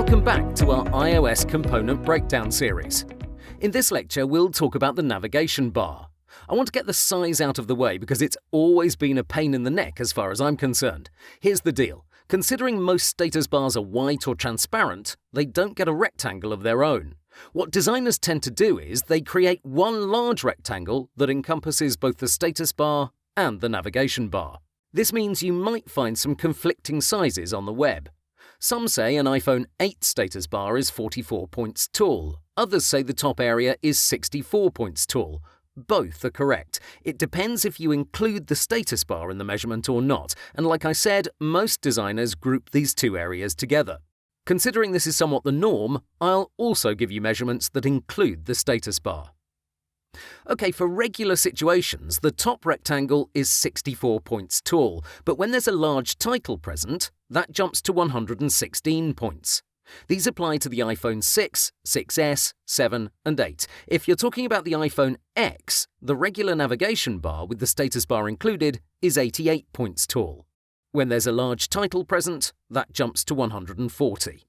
Welcome back to our iOS component breakdown series. In this lecture, we'll talk about the navigation bar. I want to get the size out of the way because it's always been a pain in the neck as far as I'm concerned. Here's the deal. Considering most status bars are white or transparent, they don't get a rectangle of their own. What designers tend to do is they create one large rectangle that encompasses both the status bar and the navigation bar. This means you might find some conflicting sizes on the web. Some say an iPhone 8 status bar is 44 points tall. Others say the top area is 64 points tall. Both are correct. It depends if you include the status bar in the measurement or not, and like I said, most designers group these two areas together. Considering this is somewhat the norm, I'll also give you measurements that include the status bar. Okay, for regular situations, the top rectangle is 64 points tall, but when there's a large title present, that jumps to 116 points. These apply to the iPhone 6, 6S, 7 and 8. If you're talking about the iPhone X, the regular navigation bar with the status bar included is 88 points tall. When there's a large title present, that jumps to 140.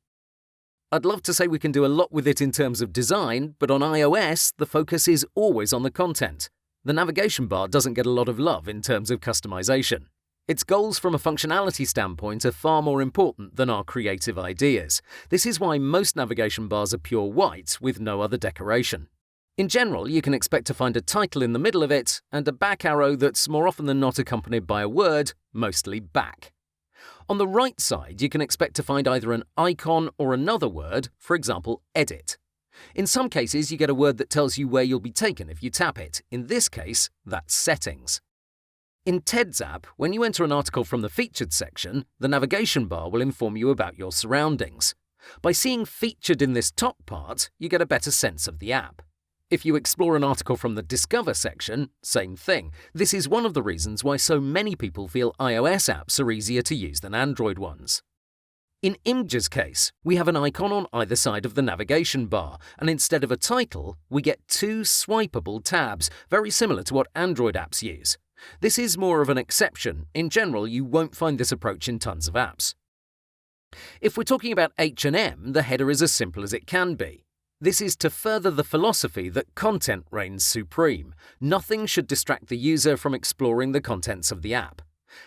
I'd love to say we can do a lot with it in terms of design, but on iOS, the focus is always on the content. The navigation bar doesn't get a lot of love in terms of customization. Its goals from a functionality standpoint are far more important than our creative ideas. This is why most navigation bars are pure white with no other decoration. In general, you can expect to find a title in the middle of it and a back arrow that's more often than not accompanied by a word, mostly back. On the right side, you can expect to find either an icon or another word, for example, edit. In some cases, you get a word that tells you where you'll be taken if you tap it. In this case, that's settings. In Ted's app, when you enter an article from the featured section, the navigation bar will inform you about your surroundings. By seeing featured in this top part, you get a better sense of the app. If you explore an article from the Discover section, same thing. This is one of the reasons why so many people feel iOS apps are easier to use than Android ones. In Image's case, we have an icon on either side of the navigation bar, and instead of a title, we get two swipeable tabs, very similar to what Android apps use. This is more of an exception. In general, you won't find this approach in tons of apps. If we're talking about H&M, the header is as simple as it can be. This is to further the philosophy that content reigns supreme. Nothing should distract the user from exploring the contents of the app.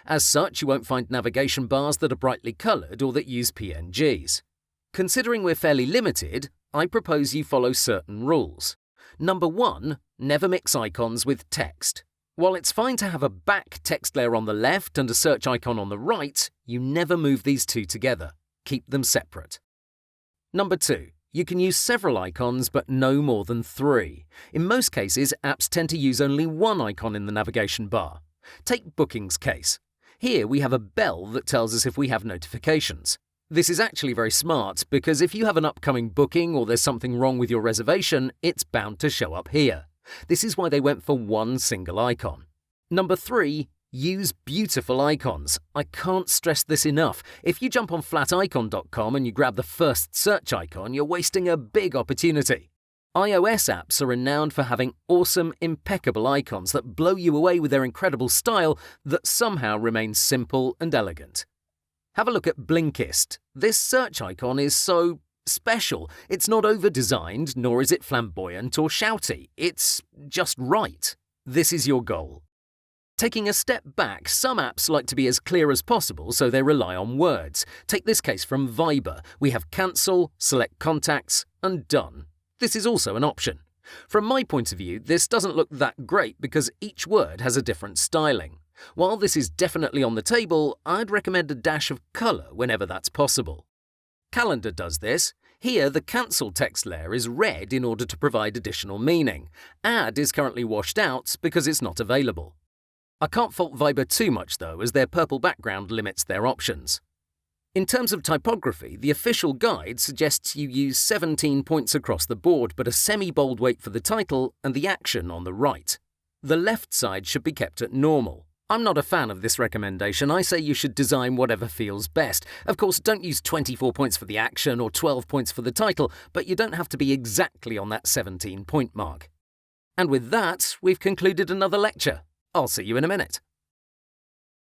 As such, you won't find navigation bars that are brightly coloured or that use PNGs. Considering we're fairly limited, I propose you follow certain rules. Number 1, never mix icons with text. While it's fine to have a back text layer on the left and a search icon on the right, you never move these two together. Keep them separate. Number 2. You can use several icons, but no more than 3. In most cases, apps tend to use only one icon in the navigation bar. Take Booking's case. Here we have a bell that tells us if we have notifications. This is actually very smart because if you have an upcoming booking or there's something wrong with your reservation, it's bound to show up here. This is why they went for one single icon. Number 3. Use beautiful icons. I can't stress this enough. If you jump on flaticon.com and you grab the first search icon, you're wasting a big opportunity. iOS apps are renowned for having awesome, impeccable icons that blow you away with their incredible style that somehow remains simple and elegant. Have a look at Blinkist. This search icon is so special. It's not over-designed, nor is it flamboyant or shouty. It's just right. This is your goal. Taking a step back, some apps like to be as clear as possible, so they rely on words. Take this case from Viber. We have cancel, select contacts, and done. This is also an option. From my point of view, this doesn't look that great because each word has a different styling. While this is definitely on the table, I'd recommend a dash of colour whenever that's possible. Calendar does this. Here, the cancel text layer is red in order to provide additional meaning. Add is currently washed out because it's not available. I can't fault Viber too much though, as their purple background limits their options. In terms of typography, the official guide suggests you use 17 points across the board, but a semi-bold weight for the title and the action on the right. The left side should be kept at normal. I'm not a fan of this recommendation. I say you should design whatever feels best. Of course, don't use 24 points for the action or 12 points for the title, but you don't have to be exactly on that 17-point mark. And with that, we've concluded another lecture. I'll see you in a minute.